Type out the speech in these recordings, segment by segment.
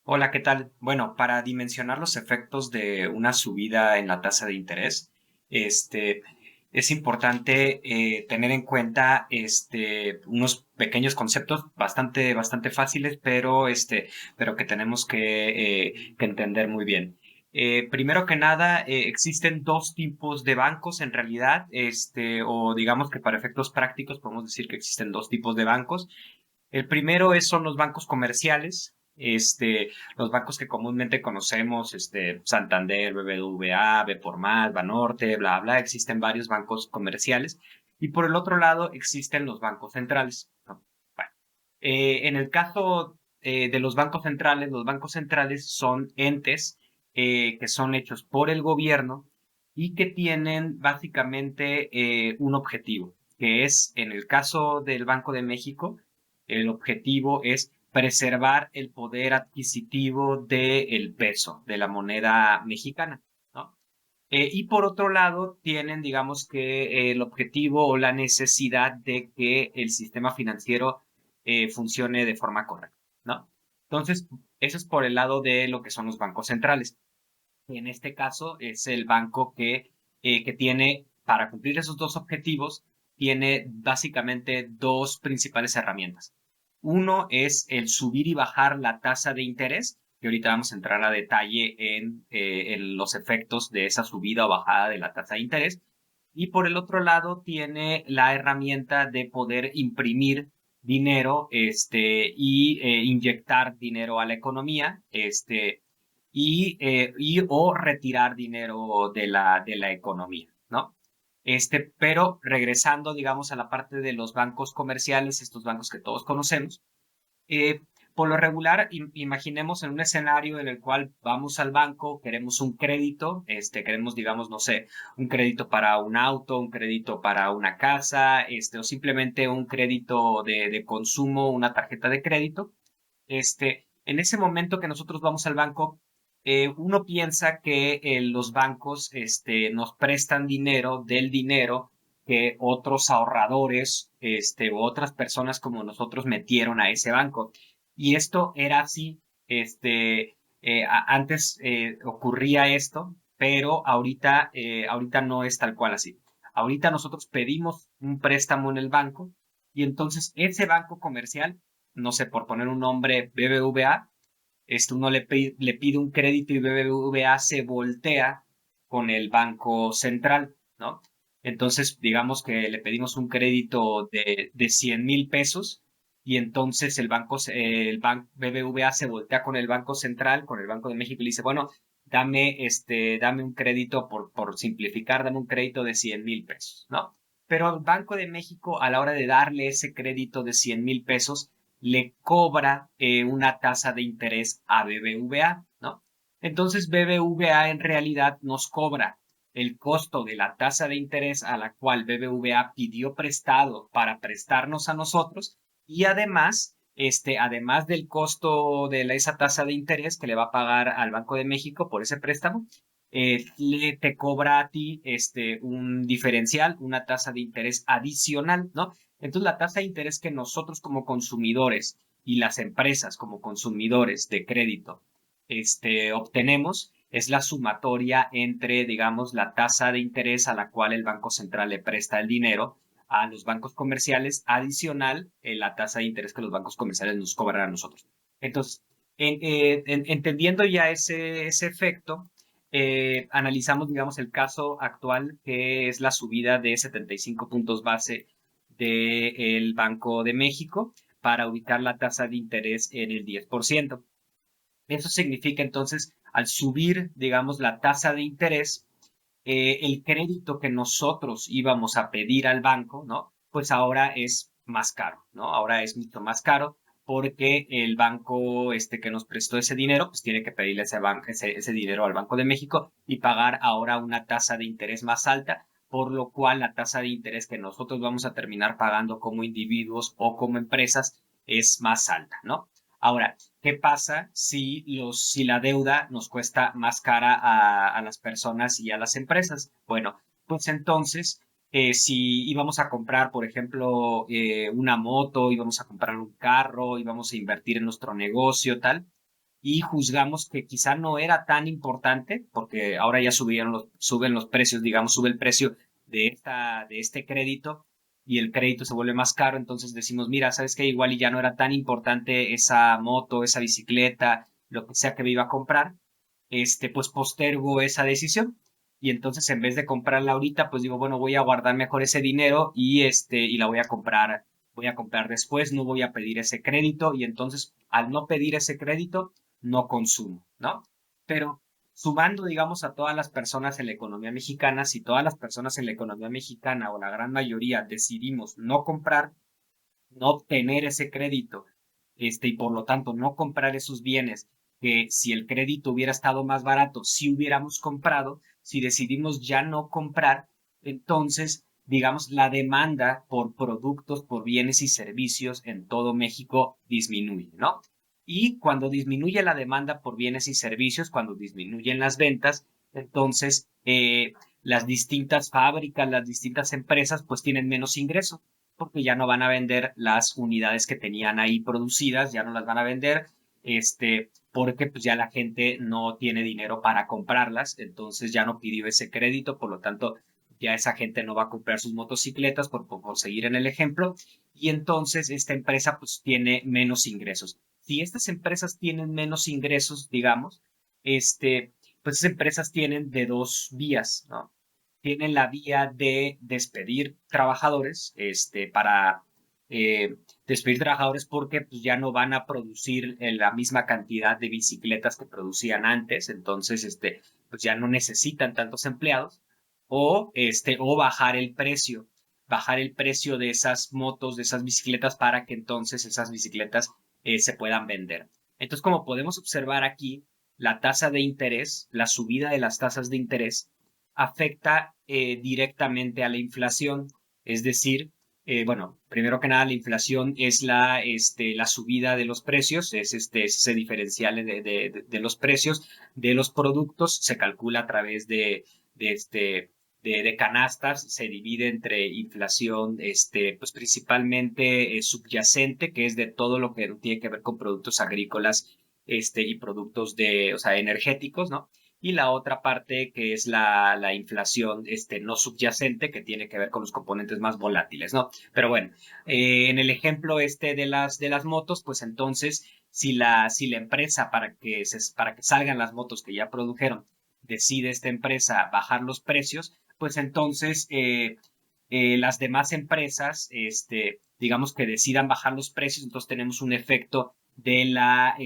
Hola, ¿qué tal? Bueno, para dimensionar los efectos de una subida en la tasa de interés, este, es importante tener en cuenta unos pequeños conceptos bastante fáciles, pero que tenemos que entender muy bien. Primero que nada, existen dos tipos de bancos en realidad, o digamos que para efectos prácticos podemos decir que existen dos tipos de bancos. El primero son los bancos comerciales, los bancos que comúnmente conocemos, Santander, BBVA, B por Más, Banorte, bla, bla, existen varios bancos comerciales. Y por el otro lado existen los bancos centrales, ¿no? Bueno, en el caso de los bancos centrales son entes que son hechos por el gobierno y que tienen básicamente un objetivo, que es, en el caso del Banco de México, el objetivo es preservar el poder adquisitivo del peso, de la moneda mexicana, ¿no? Y por otro lado, tienen, digamos que el objetivo o la necesidad de que el sistema financiero funcione de forma correcta, ¿no? Entonces, eso es por el lado de lo que son los bancos centrales. En este caso, es el banco que tiene, para cumplir esos dos objetivos, tiene básicamente dos principales herramientas. Uno es el subir y bajar la tasa de interés, que ahorita vamos a entrar a detalle en los efectos de esa subida o bajada de la tasa de interés. Y por el otro lado, tiene la herramienta de poder imprimir dinero, inyectar dinero a la economía, o retirar dinero de la economía, ¿no? Pero regresando, digamos, a la parte de los bancos comerciales, estos bancos que todos conocemos, eh, por lo regular, imaginemos en un escenario en el cual vamos al banco, queremos un crédito, queremos, digamos, no sé, un crédito para un auto, un crédito para una casa, o simplemente un crédito de consumo, una tarjeta de crédito. En ese momento que nosotros vamos al banco, uno piensa que los bancos, nos prestan dinero del dinero que otros ahorradores, u otras personas como nosotros metieron a ese banco. Y esto era así, antes ocurría esto, pero ahorita no es tal cual así. Ahorita nosotros pedimos un préstamo en el banco y entonces ese banco comercial, no sé, por poner un nombre, BBVA, uno le pide un crédito y BBVA se voltea con el Banco Central, ¿no? Entonces, digamos que le pedimos un crédito de 100,000 pesos y entonces el banco BBVA se voltea con el Banco Central, con el Banco de México y le dice, bueno, dame un crédito por simplificar, dame un crédito de 100,000 pesos, ¿no? Pero el Banco de México, a la hora de darle ese crédito de 100,000 pesos, le cobra una tasa de interés a BBVA, ¿no? Entonces BBVA en realidad nos cobra el costo de la tasa de interés a la cual BBVA pidió prestado para prestarnos a nosotros y además del costo de esa tasa de interés que le va a pagar al Banco de México por ese préstamo, te cobra a ti un diferencial, una tasa de interés adicional, ¿no? Entonces, la tasa de interés que nosotros como consumidores y las empresas como consumidores de crédito obtenemos es la sumatoria entre, digamos, la tasa de interés a la cual el Banco Central le presta el dinero a los bancos comerciales, adicional la tasa de interés que los bancos comerciales nos cobran a nosotros. Entonces, entendiendo ya ese efecto, analizamos, digamos, el caso actual, que es la subida de 75 puntos base del Banco de México para ubicar la tasa de interés en el 10%. Eso significa entonces, al subir, digamos, la tasa de interés, el crédito que nosotros íbamos a pedir al banco, ¿no? Pues ahora es más caro, ¿no? Ahora es mucho más caro porque el banco que nos prestó ese dinero, pues tiene que pedirle ese dinero al Banco de México y pagar ahora una tasa de interés más alta, por lo cual la tasa de interés que nosotros vamos a terminar pagando como individuos o como empresas es más alta, ¿no? Ahora, ¿qué pasa si la deuda nos cuesta más cara a las personas y a las empresas? Bueno, pues entonces, si íbamos a comprar, por ejemplo, una moto, íbamos a comprar un carro, íbamos a invertir en nuestro negocio, tal, y juzgamos que quizá no era tan importante, porque ahora ya suben los precios, digamos, sube el precio de este crédito y el crédito se vuelve más caro, entonces decimos, mira, ¿sabes qué? Igual y ya no era tan importante esa moto, esa bicicleta, lo que sea que me iba a comprar, pues postergo esa decisión. Y entonces en vez de comprarla ahorita, pues digo, bueno, voy a guardar mejor ese dinero y la voy a comprar después, no voy a pedir ese crédito y entonces al no pedir ese crédito, no consumo, ¿no? Pero sumando, digamos, a todas las personas en la economía mexicana, si todas las personas en la economía mexicana o la gran mayoría decidimos no comprar, no obtener ese crédito, y por lo tanto no comprar esos bienes que si el crédito hubiera estado más barato, si hubiéramos comprado, si decidimos ya no comprar, entonces, digamos, la demanda por productos, por bienes y servicios en todo México disminuye, ¿no? Y cuando disminuye la demanda por bienes y servicios, cuando disminuyen las ventas, entonces las distintas fábricas, las distintas empresas, pues tienen menos ingresos porque ya no van a vender las unidades que tenían ahí producidas, ya no las van a vender, porque pues ya la gente no tiene dinero para comprarlas, entonces ya no pidió ese crédito, por lo tanto ya esa gente no va a comprar sus motocicletas, por seguir en el ejemplo, y entonces esta empresa pues tiene menos ingresos. Si estas empresas tienen menos ingresos, digamos, pues esas empresas tienen de dos vías, ¿no? Tienen la vía de despedir trabajadores, para despedir trabajadores porque pues, ya no van a producir la misma cantidad de bicicletas que producían antes, entonces, pues ya no necesitan tantos empleados, o bajar el precio de esas motos, de esas bicicletas, para que entonces esas bicicletas se puedan vender. Entonces, como podemos observar aquí, la tasa de interés, la subida de las tasas de interés, afecta directamente a la inflación. Es decir, bueno, primero que nada, la inflación es la subida de los precios, es ese diferencial de los precios de los productos, se calcula a través de, este, de canastas, se divide entre inflación, pues principalmente subyacente, que es de todo lo que tiene que ver con productos agrícolas, y productos o sea, energéticos, ¿no? Y la otra parte que es la inflación no subyacente, que tiene que ver con los componentes más volátiles, ¿no? Pero bueno, en el ejemplo de las motos, pues entonces, si la empresa, para que salgan las motos que ya produjeron, decide esta empresa bajar los precios, pues entonces las demás empresas, digamos que decidan bajar los precios, entonces tenemos un efecto de la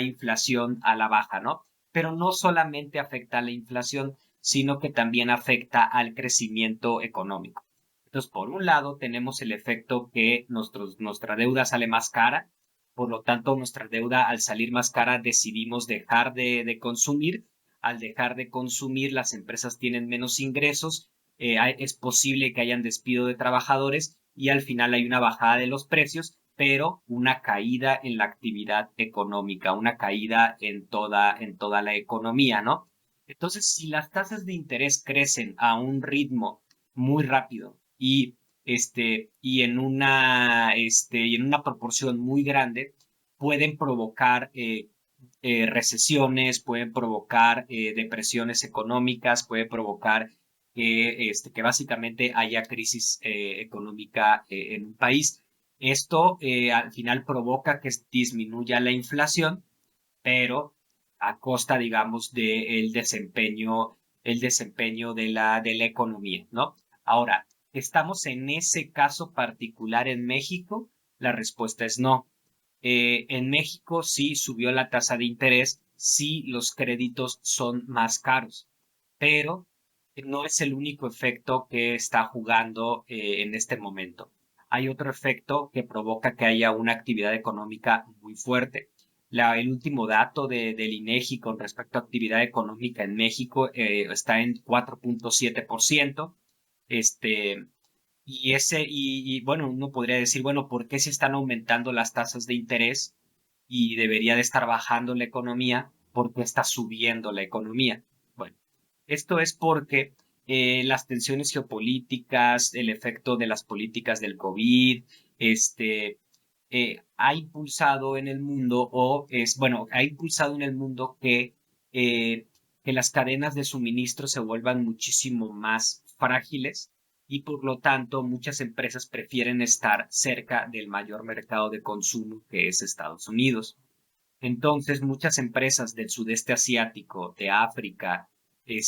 inflación a la baja, ¿no? Pero no solamente afecta a la inflación, sino que también afecta al crecimiento económico. Entonces, por un lado, tenemos el efecto que nuestra deuda sale más cara, por lo tanto, nuestra deuda al salir más cara decidimos dejar de consumir. Al dejar de consumir, las empresas tienen menos ingresos, es posible que hayan despido de trabajadores y al final hay una bajada de los precios, pero una caída en la actividad económica, una caída en toda la economía, ¿no? Entonces, si las tasas de interés crecen a un ritmo muy rápido y en una proporción muy grande, pueden provocar recesiones, pueden provocar depresiones económicas, puede provocar que básicamente haya crisis económica en un país. Esto al final provoca que disminuya la inflación, pero a costa, digamos, el desempeño de la economía, ¿no? Ahora, ¿estamos en ese caso particular en México? La respuesta es no. En México sí subió la tasa de interés, sí los créditos son más caros, pero no es el único efecto que está jugando en este momento. Hay otro efecto que provoca que haya una actividad económica muy fuerte. El último dato del INEGI con respecto a actividad económica en México está en 4.7%. Este, bueno, uno podría decir, bueno, ¿por qué se están aumentando las tasas de interés y debería de estar bajando la economía? ¿Por qué está subiendo la economía? Bueno, esto es porque las tensiones geopolíticas, el efecto de las políticas del COVID, este, ha impulsado en el mundo ha impulsado en el mundo eh, que las cadenas de suministro se vuelvan muchísimo más frágiles y por lo tanto muchas empresas prefieren estar cerca del mayor mercado de consumo que es Estados Unidos. Entonces, muchas empresas del sudeste asiático, de África, del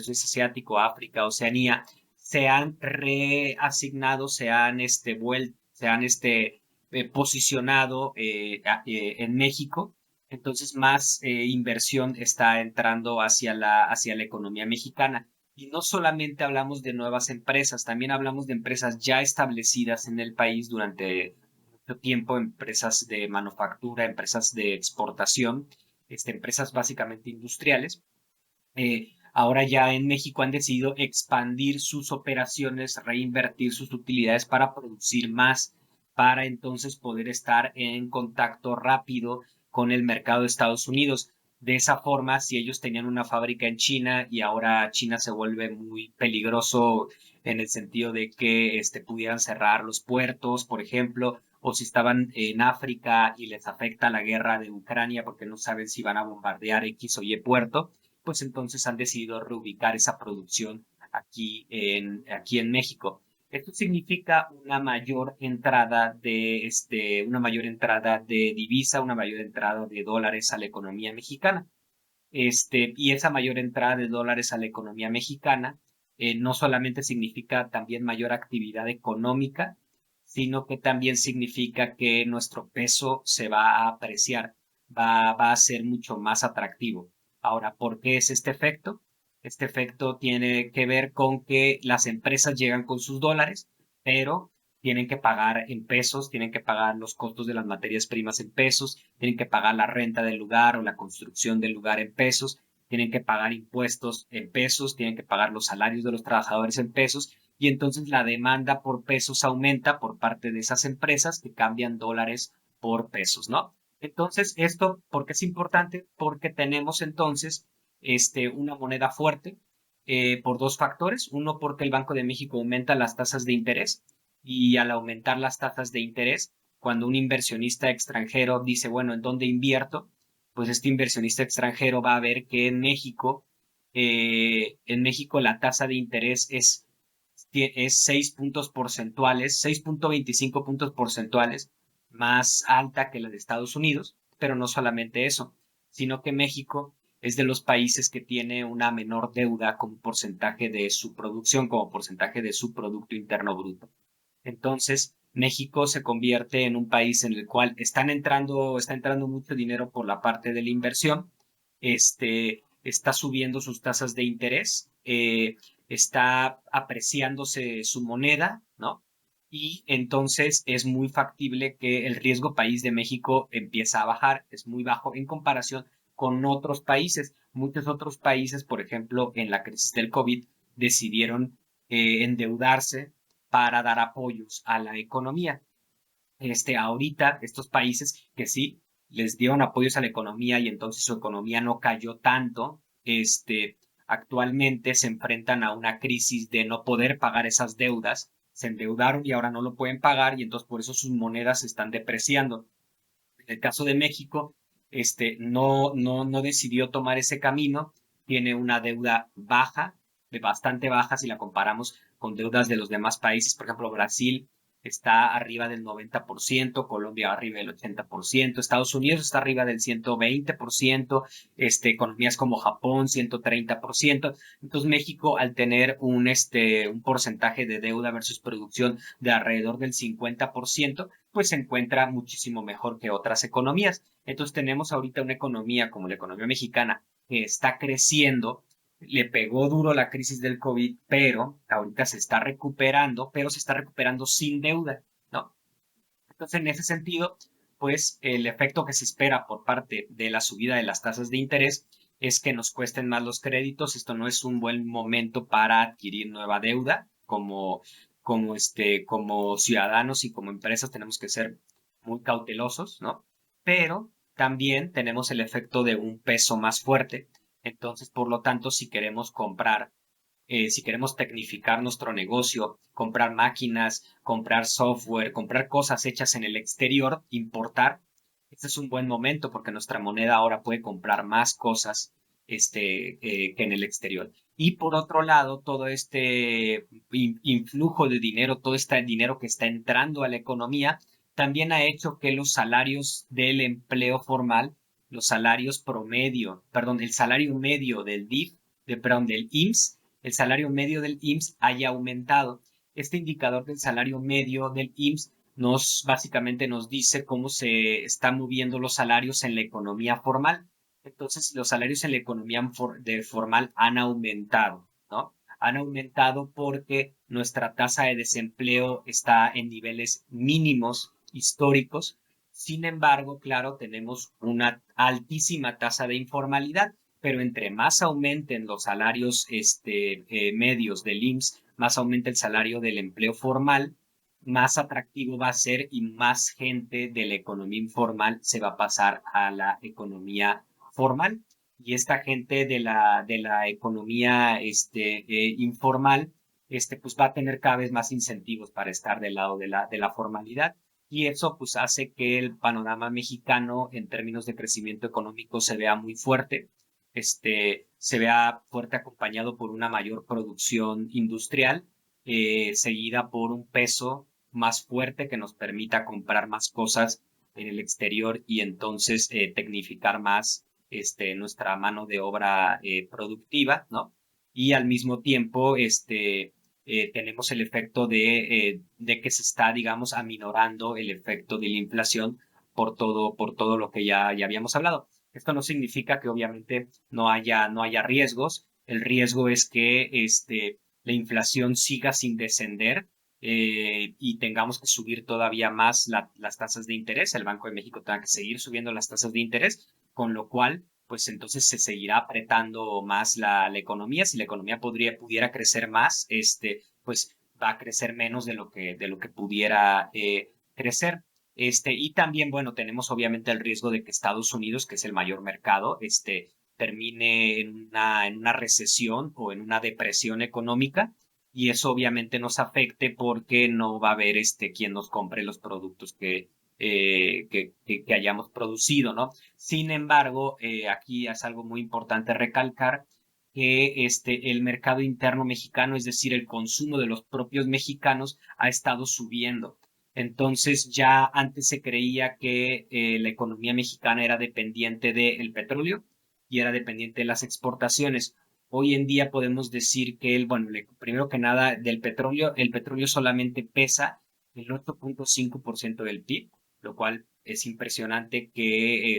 sudeste asiático, África, Oceanía, se han reasignado, se han posicionado en México. Entonces, más inversión está entrando hacia la economía mexicana. Y no solamente hablamos de nuevas empresas, también hablamos de empresas ya establecidas en el país durante mucho tiempo, empresas de manufactura, empresas de exportación, empresas básicamente industriales. Ahora ya en México han decidido expandir sus operaciones, reinvertir sus utilidades para producir más, para entonces poder estar en contacto rápido con el mercado de Estados Unidos. De esa forma, si ellos tenían una fábrica en China y ahora China se vuelve muy peligroso en el sentido de que pudieran cerrar los puertos, por ejemplo, o si estaban en África y les afecta la guerra de Ucrania porque no saben si van a bombardear X o Y puerto, pues entonces han decidido reubicar esa producción aquí en México. Esto significa una mayor entrada de divisa, una mayor entrada de dólares a la economía mexicana. Y esa mayor entrada de dólares a la economía mexicana no solamente significa también mayor actividad económica, sino que también significa que nuestro peso se va a apreciar, va a ser mucho más atractivo. Ahora, ¿por qué es este efecto? Este efecto tiene que ver con que las empresas llegan con sus dólares, pero tienen que pagar en pesos, tienen que pagar los costos de las materias primas en pesos, tienen que pagar la renta del lugar o la construcción del lugar en pesos, tienen que pagar impuestos en pesos, tienen que pagar los salarios de los trabajadores en pesos y entonces la demanda por pesos aumenta por parte de esas empresas que cambian dólares por pesos, ¿no? Entonces, esto, ¿por qué es importante? Porque tenemos entonces una moneda fuerte por dos factores. Uno, porque el Banco de México aumenta las tasas de interés y al aumentar las tasas de interés, cuando un inversionista extranjero dice, bueno, ¿en dónde invierto? Pues este inversionista extranjero va a ver que en México la tasa de interés es 6 puntos porcentuales, 6.25 puntos porcentuales más alta que la de Estados Unidos, pero no solamente eso, sino que México es de los países que tiene una menor deuda como porcentaje de su producción, como porcentaje de su Producto Interno Bruto. Entonces, México se convierte en un país en el cual está entrando mucho dinero por la parte de la inversión, está subiendo sus tasas de interés, está apreciándose su moneda, ¿no? Y entonces es muy factible que el riesgo país de México empiece a bajar, es muy bajo en comparación con otros países. Muchos otros países, por ejemplo, en la crisis del COVID, decidieron endeudarse para dar apoyos a la economía. Ahorita, estos países que sí les dieron apoyos a la economía y entonces su economía no cayó tanto, actualmente se enfrentan a una crisis de no poder pagar esas deudas, se endeudaron y ahora no lo pueden pagar y entonces por eso sus monedas se están depreciando. En el caso de México, no decidió tomar ese camino, tiene una deuda baja, de bastante baja si la comparamos con deudas de los demás países. Por ejemplo, Brasil está arriba del 90%, Colombia arriba del 80%, Estados Unidos está arriba del 120%, economías como Japón 130%. Entonces México, al tener un porcentaje de deuda versus producción de alrededor del 50%, pues se encuentra muchísimo mejor que otras economías. Entonces tenemos ahorita una economía como la economía mexicana que está creciendo, le pegó duro la crisis del COVID, pero ahorita se está recuperando, pero se está recuperando sin deuda, ¿no? Entonces, en ese sentido, pues el efecto que se espera por parte de la subida de las tasas de interés es que nos cuesten más los créditos. Esto no es un buen momento para adquirir nueva deuda. Como ciudadanos y como empresas tenemos que ser muy cautelosos, ¿no? Pero también tenemos el efecto de un peso más fuerte. Entonces, por lo tanto, si queremos comprar si queremos tecnificar nuestro negocio, comprar máquinas, comprar software, comprar cosas hechas en el exterior, importar, este es un buen momento porque nuestra moneda ahora puede comprar más cosas que en el exterior. Y por otro lado, todo este influjo de dinero, todo este dinero que está entrando a la economía, también ha hecho que los salarios del empleo formal, los salarios promedio, perdón, el salario medio del DIF, perdón, del IMSS, el salario medio del IMSS haya aumentado. Este indicador del salario medio del IMSS básicamente nos dice cómo se están moviendo los salarios en la economía formal. Entonces, los salarios en la economía formal han aumentado, ¿no? Han aumentado porque nuestra tasa de desempleo está en niveles mínimos históricos. Sin embargo, claro, tenemos una altísima tasa de informalidad, pero entre más aumenten los salarios medios del IMSS, más aumenta el salario del empleo formal, más atractivo va a ser y más gente de la economía informal se va a pasar a la economía formal. Y esta gente de la economía informal, pues va a tener cada vez más incentivos para estar del lado de la formalidad. Y eso pues hace que el panorama mexicano en términos de crecimiento económico se vea muy fuerte, se vea fuerte acompañado por una mayor producción industrial, seguida por un peso más fuerte que nos permita comprar más cosas en el exterior y entonces tecnificar más nuestra mano de obra productiva, ¿no? Y al mismo tiempo, tenemos el efecto de que se está, digamos, aminorando el efecto de la inflación por todo lo que ya habíamos hablado. Esto no significa que obviamente no haya riesgos. El riesgo es que la inflación siga sin descender, y tengamos que subir todavía más las tasas de interés. El Banco de México tenga que seguir subiendo las tasas de interés, con lo cual, pues entonces se seguirá apretando más la economía. Si la economía pudiera crecer más, pues va a crecer menos de lo que pudiera crecer. Y también, bueno, tenemos obviamente el riesgo de que Estados Unidos, que es el mayor mercado, termine en una recesión o en una depresión económica, y eso obviamente nos afecte porque no va a haber quien nos compre los productos que hayamos producido, ¿no? Sin embargo, aquí es algo muy importante recalcar que el mercado interno mexicano, es decir, el consumo de los propios mexicanos, ha estado subiendo. Entonces, ya antes se creía que la economía mexicana era dependiente del petróleo y era dependiente de las exportaciones. Hoy en día podemos decir que bueno, primero que nada, el petróleo solamente pesa el 8.5% del PIB, lo cual es impresionante que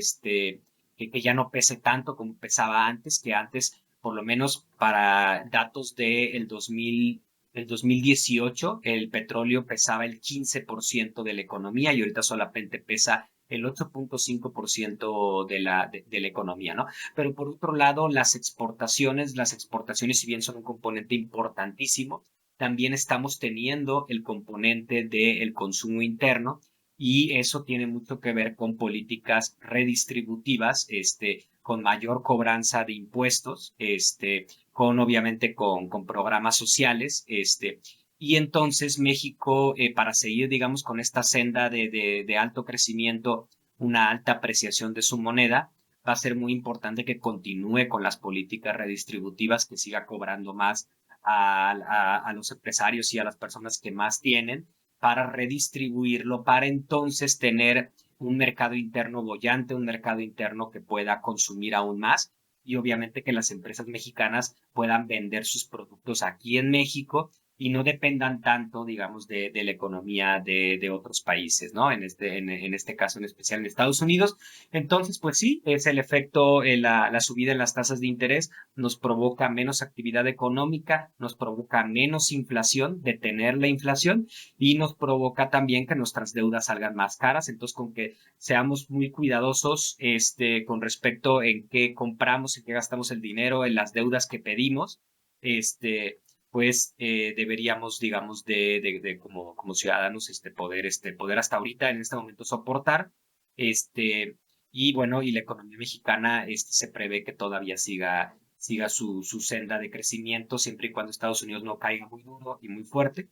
ya no pese tanto como pesaba antes, que antes, por lo menos para datos del 2018, el petróleo pesaba el 15% de la economía y ahorita solamente pesa el 8.5% de la economía, ¿no? Pero por otro lado, las exportaciones, si bien son un componente importantísimo, también estamos teniendo el componente del consumo interno, y eso tiene mucho que ver con políticas redistributivas, con mayor cobranza de impuestos, obviamente con programas sociales, y entonces México, para seguir, digamos, con esta senda de alto crecimiento, una alta apreciación de su moneda, va a ser muy importante que continúe con las políticas redistributivas, que siga cobrando más a los empresarios y a las personas que más tienen, para redistribuirlo, para entonces tener un mercado interno boyante, un mercado interno que pueda consumir aún más, y obviamente que las empresas mexicanas puedan vender sus productos aquí en México y no dependan tanto, digamos, de la economía de otros países, ¿no? En este caso en especial en Estados Unidos. Entonces, pues sí, es el efecto, la subida en las tasas de interés nos provoca menos actividad económica, nos provoca menos inflación, detener la inflación, y nos provoca también que nuestras deudas salgan más caras. Entonces, con que seamos muy cuidadosos, con respecto en qué compramos, en qué gastamos el dinero, en las deudas que pedimos, pues deberíamos, digamos, como ciudadanos, poder hasta ahorita, en este momento, soportar, este, y bueno, y la economía mexicana, se prevé que todavía siga su senda de crecimiento siempre y cuando Estados Unidos no caiga muy duro y muy fuerte,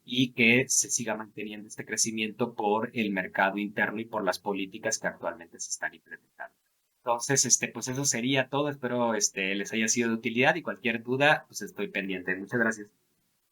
y que se siga manteniendo este crecimiento por el mercado interno y por las políticas que actualmente se están implementando. Entonces, pues eso sería todo. Espero, les haya sido de utilidad y cualquier duda, pues estoy pendiente. Muchas gracias.